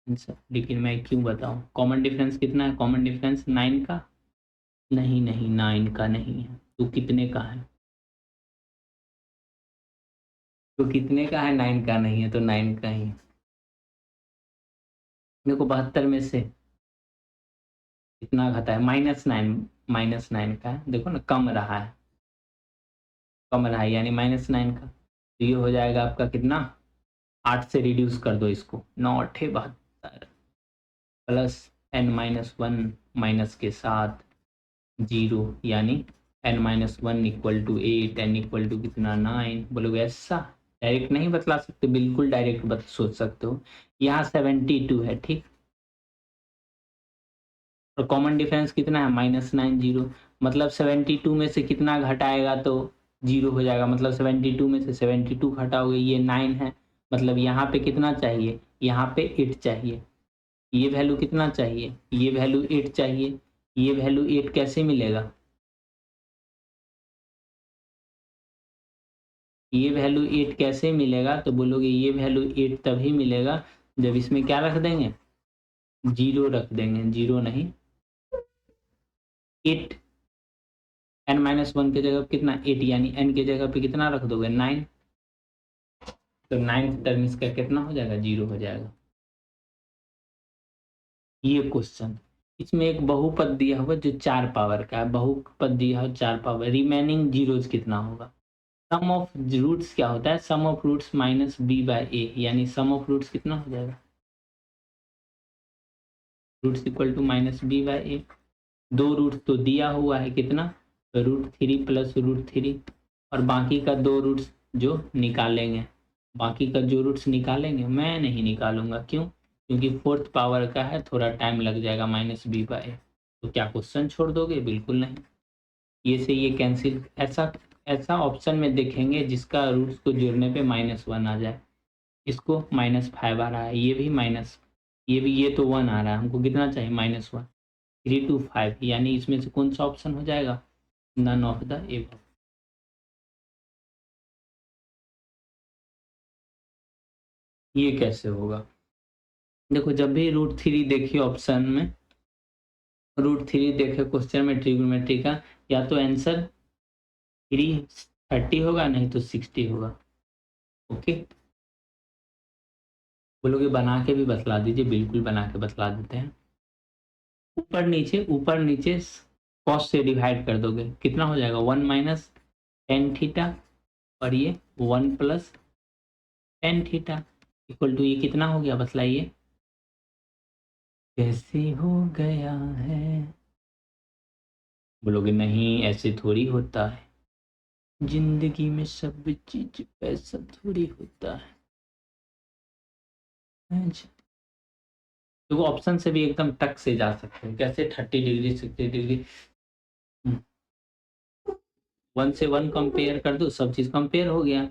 S1: आंसर, लेकिन मैं क्यों बताऊं? कॉमन डिफरेंस कितना है? कॉमन डिफरेंस 9 का, नहीं नहीं 9 का नहीं है, तो कितने का है? तो कितने का है? 9 का नहीं है तो 9 का ही है। देखो 72 में से कितना घटा है? -9 का है, देखो ना कम रहा है, कम रहा है यानी -9 का, तो ये हो जाएगा आपका कितना? 8 से रिड्यूस कर दो इसको, 9 8 72। प्लस n-1 माइनस के साथ 0 यानी n-1 equal to 8, n equal to कितना 9। बोलोगे ऐसा डायरेक्ट नहीं बतला सकते, बिल्कुल डायरेक्ट सोच सकते हो। यहाँ 72 है, ठीक, और कॉमन डिफरेंस कितना है -9 0, मतलब 72 में से कितना घटाएगा तो 0 हो जाएगा, मतलब 72 में से 72 घटाओगे ये 9 है, मतलब यहाँ पे कितना चाहिए, यहाँ पे 8 चाहिए। ये वैल्यू कितना चाहिए, ये वैल्यू 8 चाहिए। ये वैल्यू 8 कैसे मिलेगा, ये वैल्यू 8 कैसे मिलेगा, तो बोलोगे ये वैल्यू 8 तभी मिलेगा जब इसमें क्या रख देंगे, 0 रख देंगे, 0 नहीं 8, n-1 की जगह पे कितना 8, यानी n की जगह पे कितना रख दोगे 9, तो 9th टर्म इसका कितना हो जाएगा, 0 हो जाएगा। ये क्वेश्चन, इसमें एक बहुपद दिया हुआ जो 4 पावर का है, बहुपद दिया हो 4 पावर, रिमेनिंग जीरोज कितना होगा। सम ऑफ रूट्स क्या होता है, sum of roots minus B by A, यानी सम ऑफ रूट्स कितना हो जाएगा, roots equal to minus B by A. दो रूट तो दिया हुआ है कितना, तो √3 प्लस √3, और बाकी का दो रूट्स जो निकालेंगे, बाकी का जो रूट्स निकालेंगे मैं नहीं निकालूंगा, क्यों, क्योंकि फोर्थ पावर का है, थोड़ा टाइम लग जाएगा -b/a। तो क्या क्वेश्चन छोड़ दोगे, बिल्कुल नहीं, ये से ये कैंसिल। ऐसा ऐसा ऑप्शन में देखेंगे जिसका रूट्स को जोड़ने पे -1 आ जाए, इसको -5 आ रहा है, ये भी माइनस, ये भी, ये तो 1 आ रहा है, हमको कितना चाहिए -1, 3 to 5, यानी इसमें से कौन सा ऑप्शन हो जाएगा, नन ऑफ द एबव। ये कैसे होगा, देखो जब भी √3 देखिए ऑप्शन में, √3 देखे क्वेश्चन में ट्रिग्नोमेट्री का, या तो आंसर 330 होगा, नहीं तो 60 होगा। ओके, बोलोगे बना के भी बतला दीजिए, बिल्कुल बना के बतला देते हैं। ऊपर नीचे कॉस से डिवाइड कर दोगे, कितना हो जाएगा 1 माइनस टेन थीटा, और ये 1 plus tan theta equal to, ये कितना हो गया बतलाइए, कैसे हो गया है। बोलोगे नहीं ऐसे थोड़ी होता है, जिंदगी में सब चीज पैसा थोड़ी होता है। तो ऑप्शन से भी एकदम टक से जा सकते हैं, कैसे 30 डिग्री 60 डिग्री, 1 से 1 कंपेयर कर दो, सब चीज कंपेयर हो गया।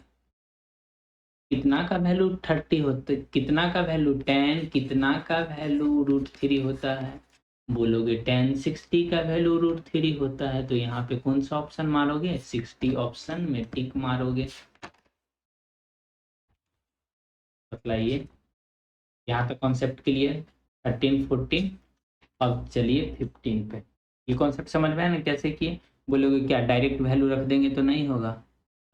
S1: कितना का वैल्यू 30 होता है, कितना का वैल्यू 10, कितना का वैल्यू √3 होता है, बोलोगे 10 60 का वैल्यू √3 होता है, तो यहाँ पे कौन सा ऑप्शन मारोगे, 60 ऑप्शन में टिक मारोगे। बतलाइए, यहाँ तक कॉन्सेप्ट क्लियर, 13 14, अब चलिए 15 पे। ये कॉन्सेप्ट समझ में आया ना कैसे किए, बोलोगे क्या डायरेक्ट वैल्यू रख देंगे तो नहीं होगा,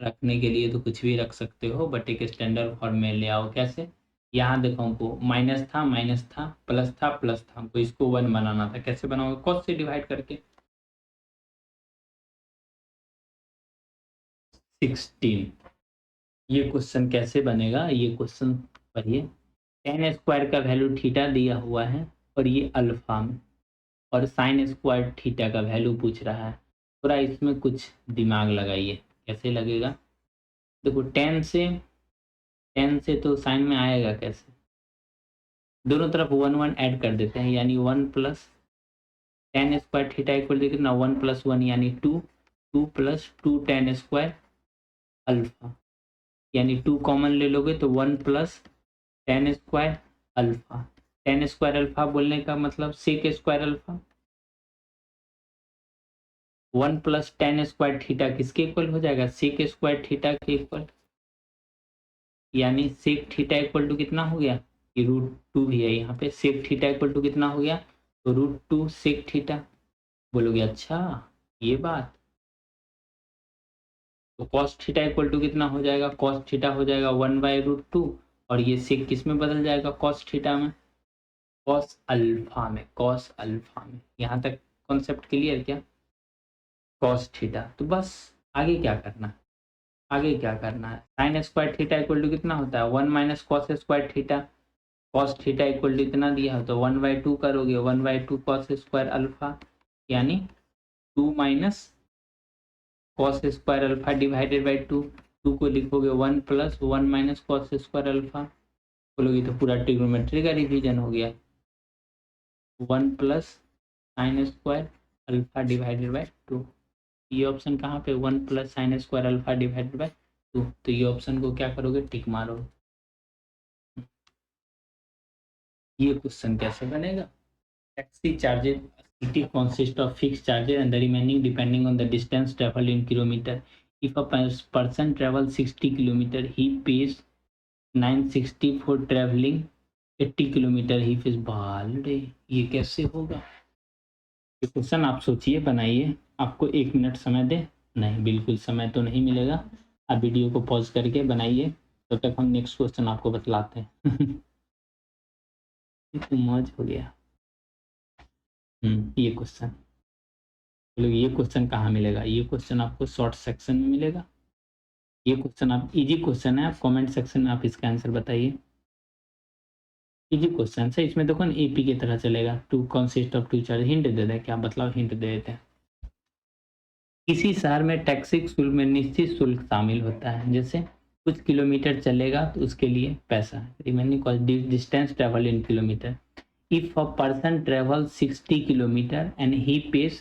S1: रखने के लिए तो कुछ भी रख सकते हो, बट एक स्टैंडर्ड फॉर्म में ले आओ। कैसे, यहाँ देखो हमको माइनस था प्लस था, हमको इसको 1 बनाना था, कैसे बनाओगे, कॉस से डिवाइड करके। 16, ये क्वेश्चन कैसे बनेगा, ये क्वेश्चन पढ़िए, tan स्क्वायर का वैल्यू थीटा दिया हुआ है, और ये अल्फा में, और साइन स्क्वायर थीटा का वैल्यू पूछ रहा है, थोड़ा इसमें कुछ दिमाग लगाइए, कैसे लगेगा। देखो टेन से तो साइन में आएगा कैसे, दोनों तरफ 1 1 ऐड कर देते हैं, यानी 1 plus tan square theta equal to कितना, 1 + 1 यानी 2, 2 + 2 tan स्क्वायर अल्फा, यानी 2 कॉमन ले लोगे तो 1 + tan square alpha. tan square alpha बोलने का मतलब sec square alpha, 1 + tan square theta किसके इक्वल हो जाएगा, सेक स्क्वायर थीटा के इक्वल, यानी सेक थीटा इक्वल टू कितना हो गया, ये √2 भी है यहाँ पे, सेक थीटा इक्वल टू कितना हो गया, तो √2 सेक थीटा। बोलोगे अच्छा ये बात, तो कॉस थीटा इक्वल टू कितना हो जाएगा, कॉस थीटा हो जाएगा 1/√2, और ये सेक किस में बदल जाएगा, कॉस थीटा में, कॉस अल्फा में, कॉस अल्फा में। यहाँ तक कॉन्सेप्ट क्लियर क्या, कॉस थीटा। तो बस आगे क्या करना है, आगे क्या करना है, sine square theta equal to कितना होता है, 1 - cos square theta, cos theta equal to इतना दिया हो तो 1/2 करोगे, 1/2 कॉस स्क्वायर अल्फा यानी 2 minus cos square alpha divided by 2। 2 को लिखोगे 1 plus 1 minus cos square alpha, बोलोगे तो पूरा ट्रिग्नोमेट्री का रिवीजन हो गया। 1 plus sine square alpha divided by 2, ये ऑप्शन कहाँ पे 1 plus sine square alpha divided by 2, तो ये ऑप्शन को क्या करोगे टिक मारोगे। ये क्वेश्चन कैसे बनेगा? Taxi charges city consists of fixed charges and the remaining depending on the distance traveled in kilometer. If a person travels 60 kilometer, he pays 960 for traveling 80 kilometre he fees. बाल रे, ये कैसे होगा? ये क्वेश्चन आप सोचिए, बनाइए। आपको 1 मिनट समय दे? नहीं, बिल्कुल समय तो नहीं मिलेगा। आप वीडियो को पॉज करके बनाइए, तब तक हम नेक्स्ट क्वेश्चन आपको बतलाते हैं। ये तो मौज हो गया। ये क्वेश्चन, ये क्वेश्चन कहाँ मिलेगा? ये क्वेश्चन आपको शॉर्ट सेक्शन में मिलेगा। ये क्वेश्चन आप इजी क्वेश्चन है, आप कमेंट सेक्शन में आप इसका आंसर बताइए। इजी क्वेश्चन है, इसमें देखो ना एपी की तरह चलेगा। To consist of 2 charge. Hint दे दें क्या? बतलाओ, हिंट दे देते हैं। किसी शहर में टैक्सी शुल्क में निश्चित शुल्क शामिल होता है, जैसे कुछ किलोमीटर चलेगा तो उसके लिए पैसा। Remaining cost distance travel in kilometre. If a person travel 60 kilometre and he page,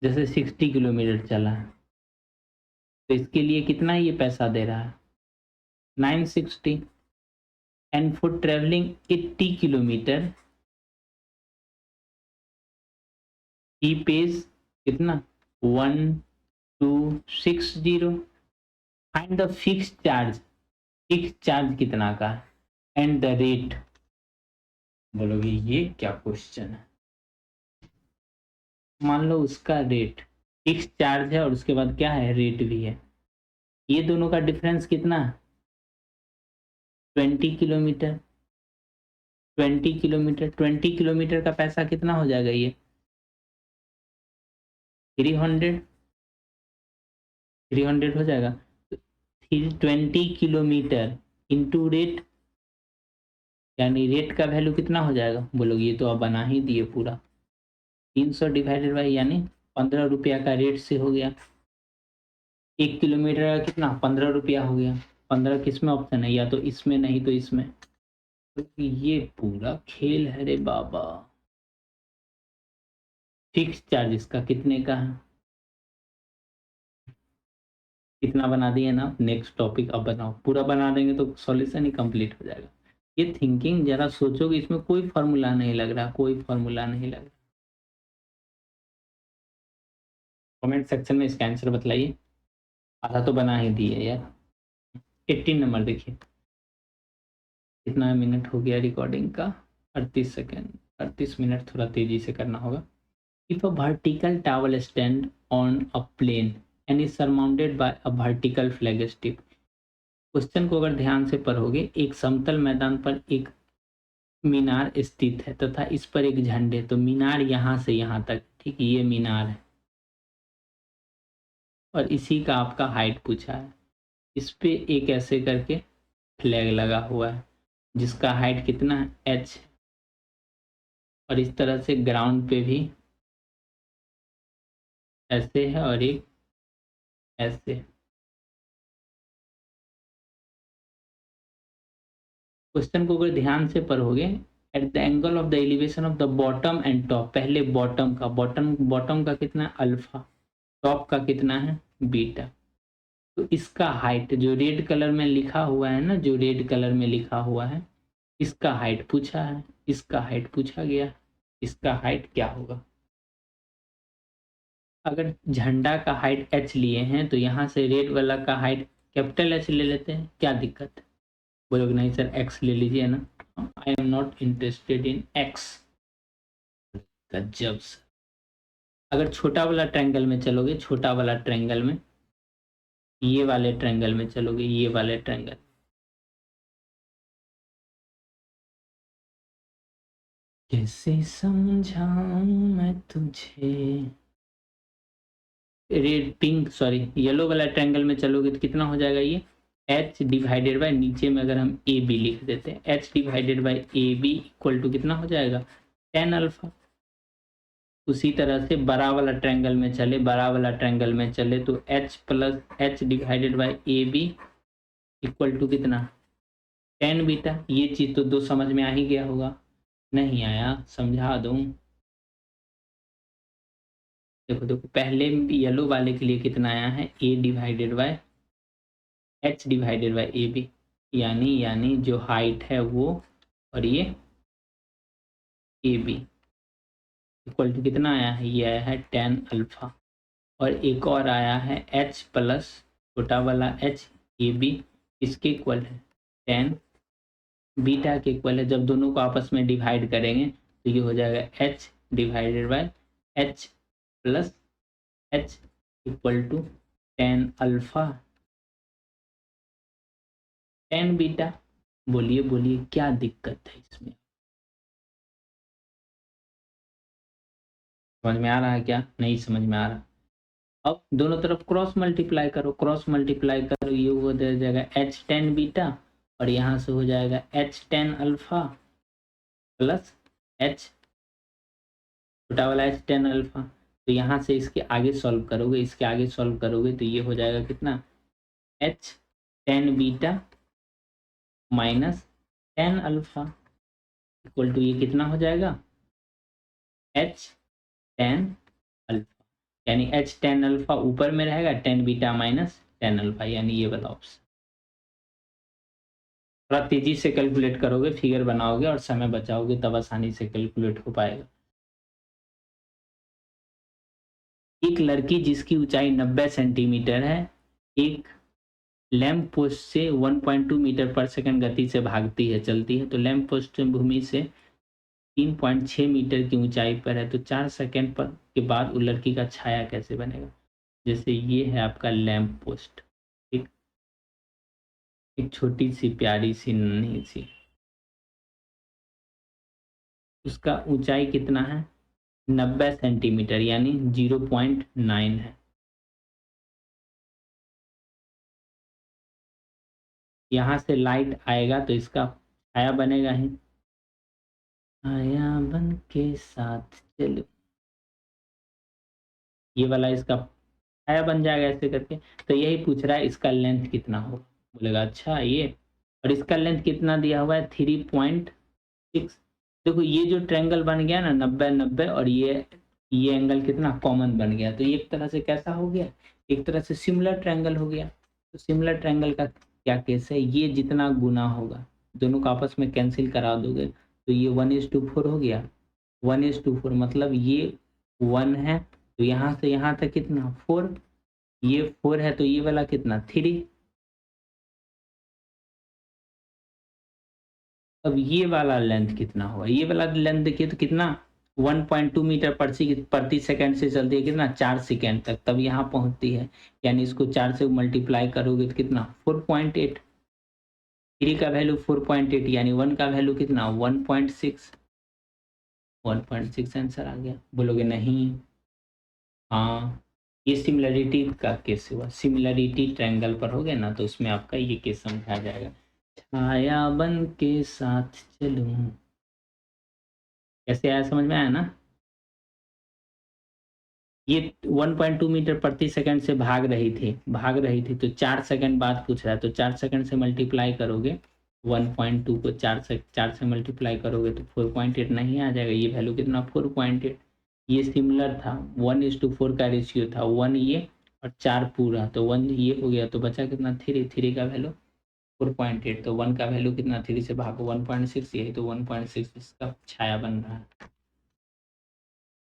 S1: जैसे 60 किलोमीटर चला है तो इसके लिए कितना ये पैसा दे रहा है? 960। And for travelling 80 kilometre he page कितना? 1260। Find the fix charge. Fix charge कितना का है एंड द रेट। बोलोगे ये क्या क्वेश्चन है? मान लो उसका रेट फिक्स चार्ज है और उसके बाद क्या है? रेट भी है। ये दोनों का डिफरेंस कितना है? 20 किलोमीटर। 20 किलोमीटर, 20 किलोमीटर का पैसा कितना हो जाएगा? ये 300 हो जाएगा। 20 किलोमीटर इंटू रेट, यानी रेट का वैल्यू कितना हो जाएगा? बोलोगे ये तो आप बना ही दिए पूरा। 300 डिवाइडेड बाई, यानी 15 रुपया का रेट से हो गया। 1 किलोमीटर का कितना? 15 रुपया हो गया। 15 किस में ऑप्शन है? या तो इसमें, नहीं तो इसमें। तो ये पूरा खेल है रे बाबा। फिक्स चार्ज इसका कितने का है? कितना बना दिए ना? नेक्स्ट टॉपिक अब बनाओ। पूरा बना देंगे तो सॉल्यूशन ही कंप्लीट हो जाएगा। ये थिंकिंग जरा सोचोगे, इसमें कोई फॉर्मूला नहीं लग रहा, कोई फॉर्मूला नहीं लग रहा। कमेंट सेक्शन में इसका आंसर बतलाइए। आधा तो बना ही दिए यार। 18 नंबर देखिए, कितना मिनट हो गया रिकॉर्डिंग का? 38 सेकेंड, 38 मिनट, थोड़ा तेजी से करना होगा। If a vertical tower stand on a plane and is surrounded by a vertical flag stick. Question को अगर ध्यान से पढ़ोगे, एक समतल मैदान पर एक मीनार स्थित है तथा इस पर एक झंडे। तो मीनार यहाँ से यहाँ तक, ठीक, ये मीनार है और इसी का आपका हाइट पूछा है। इस पे एक ऐसे करके फ्लैग लगा हुआ है जिसका हाइट कितना है? h। और इस तरह से ग्राउंड पे भी ऐसे है और एक ऐसे। क्वेश्चन को अगर ध्यान से पढ़ोगे, at the angle of the elevation of the bottom and top, पहले बॉटम का, बॉटम का कितना है? अल्फा। टॉप का कितना है? बीटा। तो इसका हाइट जो रेड कलर में लिखा हुआ है ना, जो रेड कलर में लिखा हुआ है, इसका हाइट पूछा है, इसका हाइट पूछा गया। इसका हाइट क्या होगा? अगर झंडा का हाइट h लिए हैं तो यहाँ से रेड वाला का हाइट कैपिटल H ले लेते हैं, क्या दिक्कत है? बोलोगे नहीं सर x ले लीजिए ना। I am not interested in x। गजब सर। अगर छोटा वाला ट्रायंगल में चलोगे, छोटा वाला ट्रायंगल में, ये वाले ट्रायंगल में चलोगे, ये वाले ट्रायंगल, कैसे समझाऊं मैं तुझे। रेड पिंक सॉरी येलो वाला ट्रायंगल में चलोगे तो कितना हो जाएगा? ये एच डिवाइडेड बाय, नीचे में अगर हम ए बी लिख देते हैं, H divided by A B equal to कितना हो जाएगा, टेन अल्फा। उसी तरह से बड़ा वाला ट्रायंगल में चले, बड़ा वाला ट्रायंगल में चले तो H plus H divided by A B equal to कितना, टेन बीटा। ये चीज तो दो समझ में आ ही गया होगा, नहीं आया समझा दूं। देखो देखो, पहले येलो वाले के लिए कितना आया है, A divided by H divided by A B, यानी जो हाइट है वो और ये ए बी इक्वल टू कितना आया है, ये आया है टेन अल्फा। और एक और आया है एच प्लस छोटा वाला एच ए बी, इसके इक्वल है टेन बीटा के इक्वल है। जब दोनों को आपस में डिवाइड करेंगे तो ये हो जाएगा H divided by H plus H equal to tan alpha tan beta. बोलिए बोलिए क्या दिक्कत है इसमें, समझ में आ रहा है क्या, नहीं समझ में आ रहा। अब दोनों तरफ क्रॉस मल्टीप्लाई करो, क्रॉस मल्टीप्लाई करो, ये हो जाएगा एच टेन बीटा और यहाँ से हो जाएगा H tan alpha plus H छोटा वाला एच टेन अल्फा। तो यहाँ से इसके आगे सॉल्व करोगे, इसके आगे सॉल्व करोगे तो ये हो जाएगा कितना, H tan beta minus tan alpha equal to ये कितना हो जाएगा, एच टेन अल्फा। यानी एच टेन अल्फा ऊपर में रहेगा, tan beta minus tan alpha, यानी ये वाला ऑप्शन। थोड़ा तेजी से कैलकुलेट करोगे, फिगर बनाओगे और समय बचाओगे, तब आसानी से कैलकुलेट हो पाएगा। एक लड़की जिसकी ऊंचाई 90 सेंटीमीटर है, एक लैंप पोस्ट से 1.2 मीटर पर सेकंड गति से भागती है, चलती है। तो लैंप पोस्ट भूमि से 3.6 मीटर की ऊंचाई पर है, तो 4 सेकंड पर के बाद उस लड़की का छाया कैसे बनेगा। जैसे ये है आपका लैंप पोस्ट, एक छोटी सी प्यारी सी नन्ही सी, उसका ऊंचाई कितना है, 90 सेंटीमीटर यानी 0.9 है। यहाँ से लाइट आएगा तो इसका छाया बनेगा ही, छाया बन के साथ चलो, ये वाला इसका छाया बन जाएगा ऐसे करके। तो यही पूछ रहा है इसका लेंथ कितना होगा, बोलेगा अच्छा ये, और इसका लेंथ कितना दिया हुआ है 3.6। देखो ये जो ट्रायंगल बन गया ना 90-90, और ये एंगल कितना कॉमन बन गया, तो ये एक तरह से कैसा हो गया, एक तरह से सिमिलर ट्रायंगल हो गया। तो सिमिलर ट्रायंगल का क्या केस है, ये जितना गुना होगा दोनों को आपस में कैंसिल करा दोगे तो ये 1:4 हो गया, 1:4 मतलब ये 1 है, तो यहाँ से यहाँ तक कितना 4, ये 4 है तो ये वाला कितना 3। अब ये वाला लेंथ कितना होगा, ये वाला लेंथ देखिए तो कितना 1.2 मीटर प्रति सेकंड से चलती है, कितना 4 सेकंड तक, तब यहाँ पहुंचती है। यानी इसको 4 से मल्टीप्लाई करोगे तो कितना 4.8, 3 का वैल्यू 4.8 यानी 1 का वैल्यू कितना 1.6, 1.6 आंसर आ गया। बोलोगे नहीं, हाँ ये सिमिलरिटी का केस हुआ, सिमिलरिटी ट्रायंगल पर हो गया ना, तो उसमें आपका ये केस समझा जाएगा, छाया बन के साथ चलूं। कैसे आया, समझ में आया ना। ये 1.2 मीटर प्रति सेकंड से भाग रही थी तो 4 सेकंड बाद पूछ रहा है, तो 4 सेकंड से मल्टीप्लाई करोगे 1.2 को 4 से मल्टीप्लाई करोगे तो 4.8 नहीं आ जाएगा, ये वैल्यू कितना 4.8। ये सिमिलर था, 1:4 का रेशियो था, 1 ये और 4 पूरा, तो 1 ये हो गया, तो बचा कितना 3 का वैल्यू 4.8, तो 1 का वैल्यू कितना 3 से भागो 1.6, यही तो 1.6 इसका छाया बन रहा है।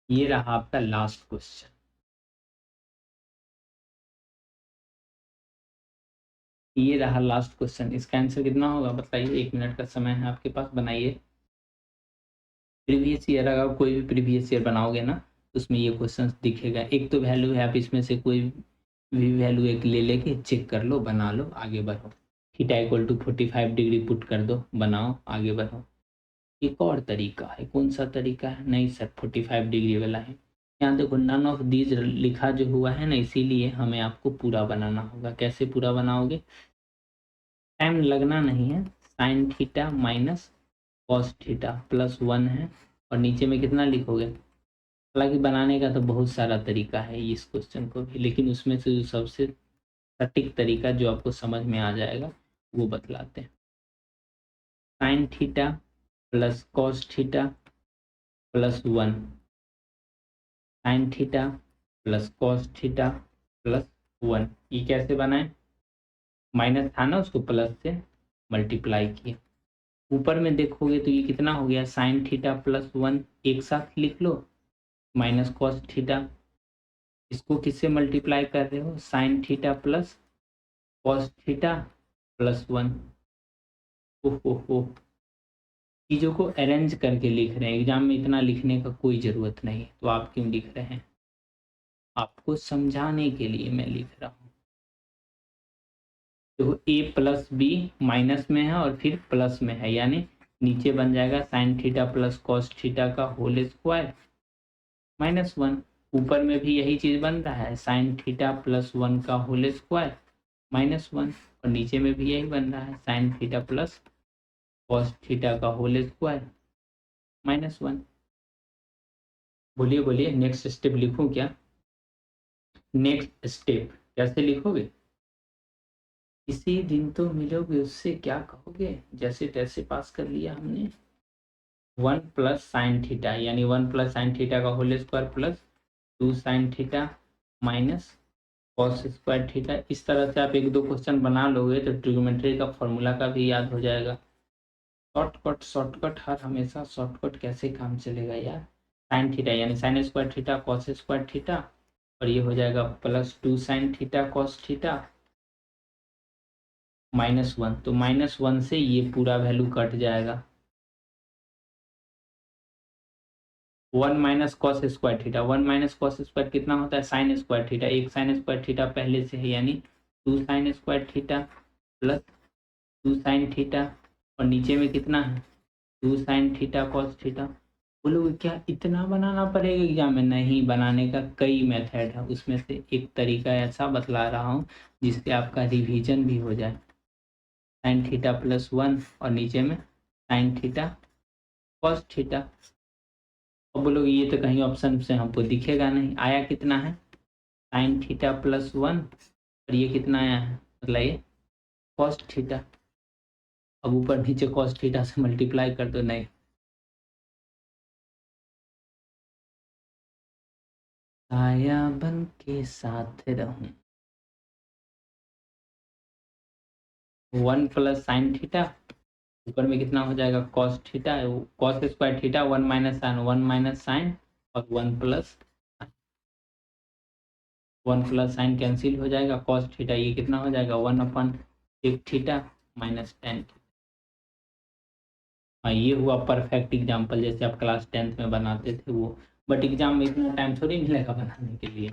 S1: ये रहा आपका लास्ट क्वेश्चन। ये रहा लास्ट क्वेश्चन, इसका आंसर कितना होगा बताइए, 1 मिनट का समय है आपके पास, बनाइए। प्रीवियस ईयर, अगर कोई भी प्रीवियस ईयर बनाओगे ना उसमें ये क्वेश्चन दिखेगा। एक तो वैल्यू है, आप इसमें से कोई भी वैल्यू एक ले लेके चेक कर लो, बना लो, आगे बढ़ो। Theta equal to 45 degree put कर दो, बनाओ, आगे बढ़ो। एक और तरीका है, कौन सा तरीका है, नहीं सर 45 डिग्री वाला है। यहाँ देखो नन ऑफ दीज लिखा जो हुआ है ना, इसीलिए हमें आपको पूरा बनाना होगा। कैसे पूरा बनाओगे, टाइम लगना नहीं है, sign theta minus cos theta plus 1 है, और नीचे में कितना लिखोगे। हालांकि बनाने का तो बहुत सारा तरीका है इस क्वेश्चन को भी, लेकिन उसमें से जो सबसे सटीक तरीका जो आपको समझ में आ जाएगा वो बतलाते हैं। Sine theta plus cos theta plus 1, sine theta plus cos theta plus 1, ये कैसे बनाए, माइनस था ना, उसको प्लस से मल्टीप्लाई किया। ऊपर में देखोगे तो ये कितना हो गया, साइन थीटा प्लस 1 एक साथ लिख लो, माइनस कॉस थीटा, इसको किससे मल्टीप्लाई कर रहे हो, sine theta plus cos theta plus 1। ओहो, चीज़ों को अरेंज करके लिख रहे हैं, एग्जाम में इतना लिखने का कोई ज़रूरत नहीं, तो आप क्यों लिख रहे हैं, आपको समझाने के लिए मैं लिख रहा हूँ। देखो ए प्लस बी माइनस में है और फिर प्लस में है, यानी नीचे बन जाएगा sine theta plus cos theta का होल स्क्वायर माइनस 1, ऊपर में भी यही चीज़ बन रहा है, साइन थीटा प्लस 1 का होल स्क्वायर माइनस 1, और नीचे में भी यही बन रहा है, sine theta plus cos theta का होल स्क्वायर माइनस 1। बोलिए बोलिए, नेक्स्ट स्टेप लिखूं क्या, नेक्स्ट स्टेप कैसे लिखोगे, इसी दिन तो मिलोगे उससे क्या कहोगे, जैसे तैसे पास कर लिया हमने। 1 प्लस साइन थीटा, यानी 1 प्लस साइन थीटा का whole square plus 2 sine theta minus cos square theta. इस तरह से आप एक दो क्वेश्चन बना लोगे तो ट्रिग्नोमेट्री का फॉर्मूला का भी याद हो जाएगा। शॉर्टकट हर हमेशा शॉर्टकट कैसे काम चलेगा यार। साइन थीटा यानी sign square theta cos square theta, और ये हो जाएगा plus 2 sine theta cos theta minus 1, तो माइनस 1 से ये पूरा वैल्यू कट जाएगा। 1 minus cos square theta, 1 minus cos square कितना होता है, साइन स्क्वायर थीटा, एक साइन स्क्वायर थीटा पहले से है, यानी 2 sign square theta plus 2 sine theta, और नीचे में कितना है 2 साइन थीटा कॉस थीटा। बोलोगे क्या इतना बनाना पड़ेगा एग्जाम में, नहीं, बनाने का कई मेथड है, उसमें से एक तरीका ऐसा बतला रहा हूँ जिससे आपका रिवीजन भी हो जाए। साइन थीटा प्लस 1 और नीचे में साइन थीटा कॉस थीटा। और बोलोगे ये तो कहीं ऑप्शन से हमको दिखेगा नहीं, आया कितना है साइन थीटा प्लस 1, और ये कितना आया है, मतलब ये कॉस थीटा। अब ऊपर नीचे कॉस थीटा से मल्टीप्लाई कर दो, नहीं, छाया बन के साथ रहूं। 1 प्लस साइन थीटा, ऊपर में कितना हो जाएगा cos theta, cos square theta 1 minus sine, 1 minus sine और 1 प्लस साइन कैंसिल हो जाएगा, कॉस थीटा ये कितना हो जाएगा 1 अपन एक थीटा माइनस टेन। हाँ, ये हुआ परफेक्ट एग्जाम्पल जैसे आप क्लास 10th में बनाते थे वो, बट एग्जाम में इतना टाइम थोड़ी मिलेगा बनाने के लिए।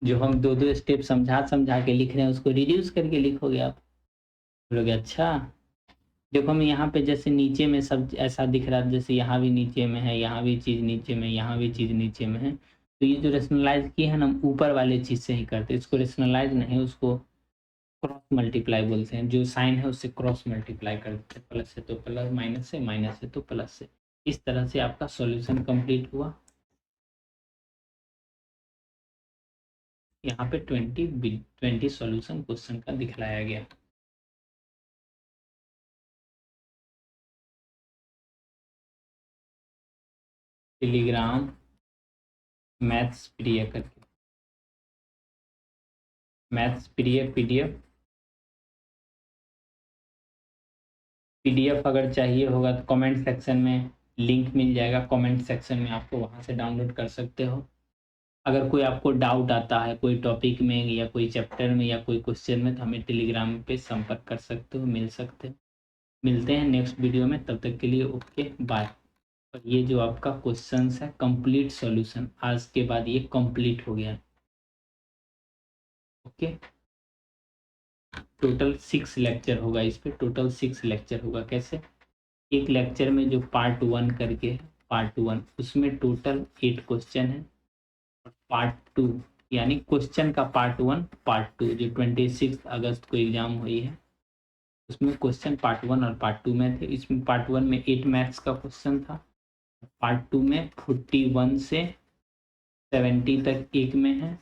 S1: जो हम दो दो स्टेप समझा समझा के लिख रहे हैं उसको रिड्यूस करके लिखोगे आप। बोलोगे अच्छा, देखो हम यहाँ पे जैसे नीचे में सब ऐसा दिख रहा है, जैसे यहाँ भी नीचे में है, यहाँ भी चीज़ नीचे में, यहाँ भी चीज़ नीचे में है, तो ये जो रेशनलाइज किए हैं ना, हम ऊपर वाले चीज़ से ही करते हैं, इसको रेशनलाइज नहीं, उसको क्रॉस मल्टीप्लाई बोलते हैं, जो साइन है उससे क्रॉस मल्टीप्लाई करते हैं, प्लस से तो प्लस, माइनस से माइनस से तो प्लस से। इस तरह से आपका सॉल्यूशन कंप्लीट हुआ। यहाँ पे 20 सॉल्यूशन क्वेश्चन का दिखलाया गया। टेलीग्राम मैथ्स प्रिय करके, मैथ्स प्रिय पीडीएफ अगर चाहिए होगा तो कमेंट सेक्शन में लिंक मिल जाएगा, कमेंट सेक्शन में आपको वहाँ से डाउनलोड कर सकते हो। अगर कोई आपको डाउट आता है कोई टॉपिक में या कोई चैप्टर में या कोई क्वेश्चन में, तो हमें टेलीग्राम पे संपर्क कर सकते हो, मिल सकते हो। मिलते हैं नेक्स्ट वीडियो में, तब तक के लिए ओके बाय। और ये जो आपका क्वेश्चन है कंप्लीट सॉल्यूशन, आज के बाद ये कंप्लीट हो गया। ओके, टोटल 6 लेक्चर होगा इस पे, टोटल 6 लेक्चर होगा। कैसे, एक लेक्चर में जो पार्ट 1 करके पार्ट 1 उसमें टोटल 8 क्वेश्चन है, और पार्ट 2 यानी क्वेश्चन का पार्ट 1 पार्ट 2 जो 26 अगस्त को एग्जाम हुई है उसमें क्वेश्चन पार्ट 1 और पार्ट 2 में थे। इसमें पार्ट 1 में 8 मैथ्स का क्वेश्चन था, पार्ट 2 में 41 से 70 तक एक में है,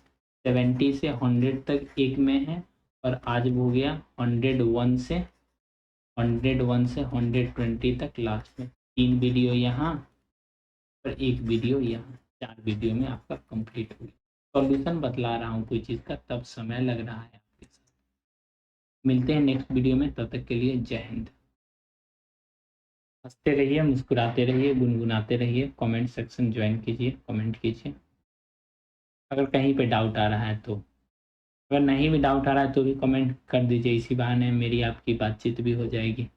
S1: 70 से 100 तक एक में है, और आज हो गया 101 से 120 तक लास्ट में। 3 वीडियो यहाँ और एक वीडियो यहाँ, 4 वीडियो में आपका कंप्लीट हो गया। सॉल्यूशन बतला रहा हूँ कोई चीज़ का तब समय लग रहा है आपके साथ। मिलते हैं नेक्स्ट वीडियो में, तब तक के लिए जय हिंद। हंसते रहिए, मुस्कुराते रहिए, गुनगुनाते रहिए। कमेंट सेक्शन ज्वाइन कीजिए, कमेंट कीजिए अगर कहीं पे डाउट आ रहा है तो। अगर नहीं भी डाउट आ रहा है तो भी कमेंट कर दीजिए, इसी बहाने मेरी आपकी बातचीत भी हो जाएगी।